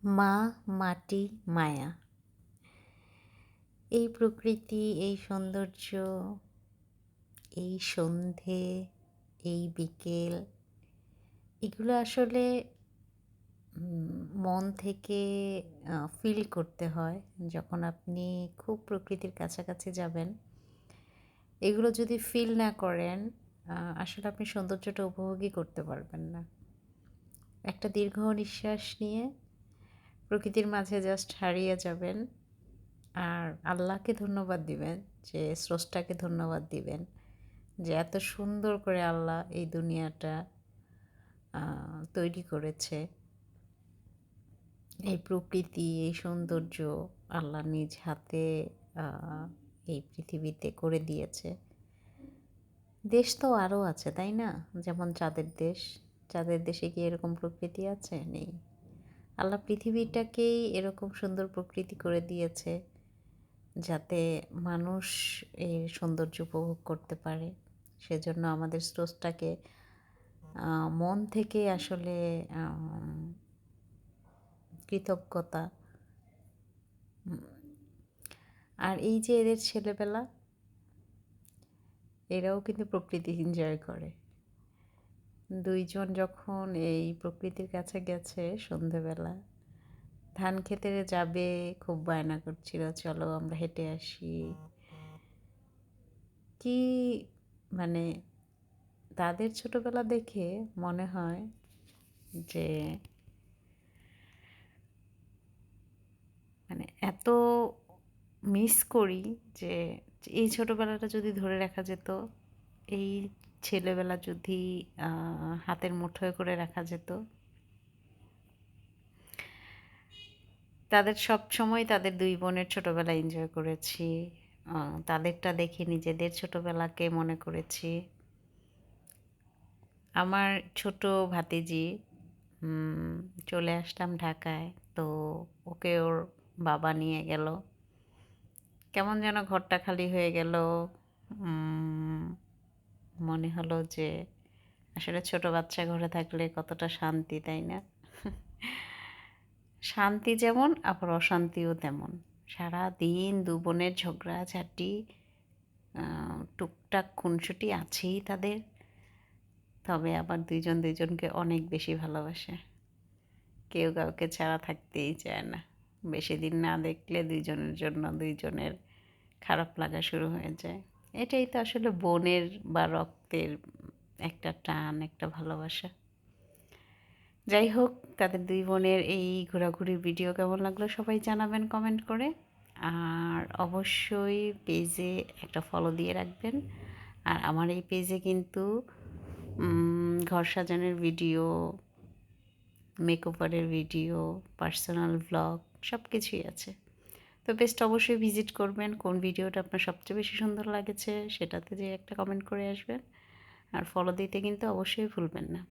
মা, মাটি, মায়া। এই প্রকৃতি, এই সৌন্দর্য, এই সন্ধে, এই বিকেল, এগুলো আসলে মন থেকে ফিল করতে হয়। যখন আপনি খুব প্রকৃতির কাছাকাছি যাবেন, এগুলো যদি ফিল না করেন, আসলে আপনি সৌন্দর্যটা উপভোগই করতে পারবেন না। একটা দীর্ঘ নিঃশ্বাস নিয়ে প্রকৃতির মাঝে জাস্ট হারিয়ে যাবেন, আর আল্লাহকে ধন্যবাদ দিবেন, যে স্রষ্টাকে ধন্যবাদ দিবেন যে এত সুন্দর করে আল্লাহ এই দুনিয়াটা তৈরি করেছে। এই প্রকৃতি, এই সৌন্দর্য আল্লাহ নিজ হাতে এই পৃথিবীতে করে দিয়েছে। দেশ তো আরও আছে, তাই না? যেমন চাঁদের দেশ। চাঁদের দেশে কি এরকম প্রকৃতি আছে? নেই। আল্লাহ পৃথিবীটাকেই এরকম সুন্দর প্রকৃতি করে দিয়েছে যাতে মানুষ এই সৌন্দর্য উপভোগ করতে পারে। সেজন্য আমাদের স্রষ্টাকে মন থেকে আসলে কৃতজ্ঞতা। আর এই যে এদের ছেলেবেলা, এরাও কিন্তু প্রকৃতি এনজয় করে। দুইজন যখন এই প্রকৃতির কাছে গেছে সন্ধেবেলা, ধান খেতে যাবে, খুব বায়না করছিল, চলো আমরা হেঁটে আসি। কি মানে তাদের ছোটবেলা দেখে মনে হয় যে এত মিস করি যে এই ছোটবেলাটা যদি ধরে রাখা যেত, এই ছেলেবেলা যদি হাতের মুঠোয় করে রাখা যেত, তাদের সব সময় তাদের দুই বোনের ছোটবেলা এনজয় করেছি। তাদেরটা দেখে নিজেদের ছোটবেলাকে মনে করেছি। আমার ছোট ভাতিজি চলে আসলাম ঢাকায়, তো ওকে ওর বাবা নিয়ে গেল। কেমন যেন ঘরটা খালি হয়ে গেল। মনে হলো যে আসলে ছোট বাচ্চা ঘরে থাকলে কতটা শান্তি, তাই না? শান্তি যেমন, আবার অশান্তিও তেমন। সারা দিন দু বোনের ঝগড়াঝাটি, টুকটাক খুনসুটি আছেই তাদের। তবে আবার দুইজন দুইজনকে অনেক বেশি ভালোবাসে। কেউ কাউকে ছাড়া থাকতেই চায় না। বেশি দিন না দেখলে দুইজনের জন্য দুইজনের খারাপ লাগা শুরু হয়ে যায়। এটাই তো আসলে বোনের বা রক্তের একটা টান, একটা ভালোবাসা। যাই হোক, তাদের দুই বোনের এই ঘোরাঘুরির ভিডিও কেমন লাগলো সবাই জানাবেন কমেন্ট করে। আর অবশ্যই পেজে একটা ফলো দিয়ে রাখবেন। আর আমার এই পেজে কিন্তু ঘর সাজানোর ভিডিও, মেকওভারের ভিডিও, পার্সোনাল ভ্লগ সব কিছুই আছে। তো বেস্ট অবশ্যই ভিজিট করবেন। কোন ভিডিওটা আপনার সবচেয়ে বেশি সুন্দর লাগেছে সেটাতে যে একটা কমেন্ট করে আসবেন। আর ফলো দিতে কিন্তু অবশ্যই ভুলবেন না।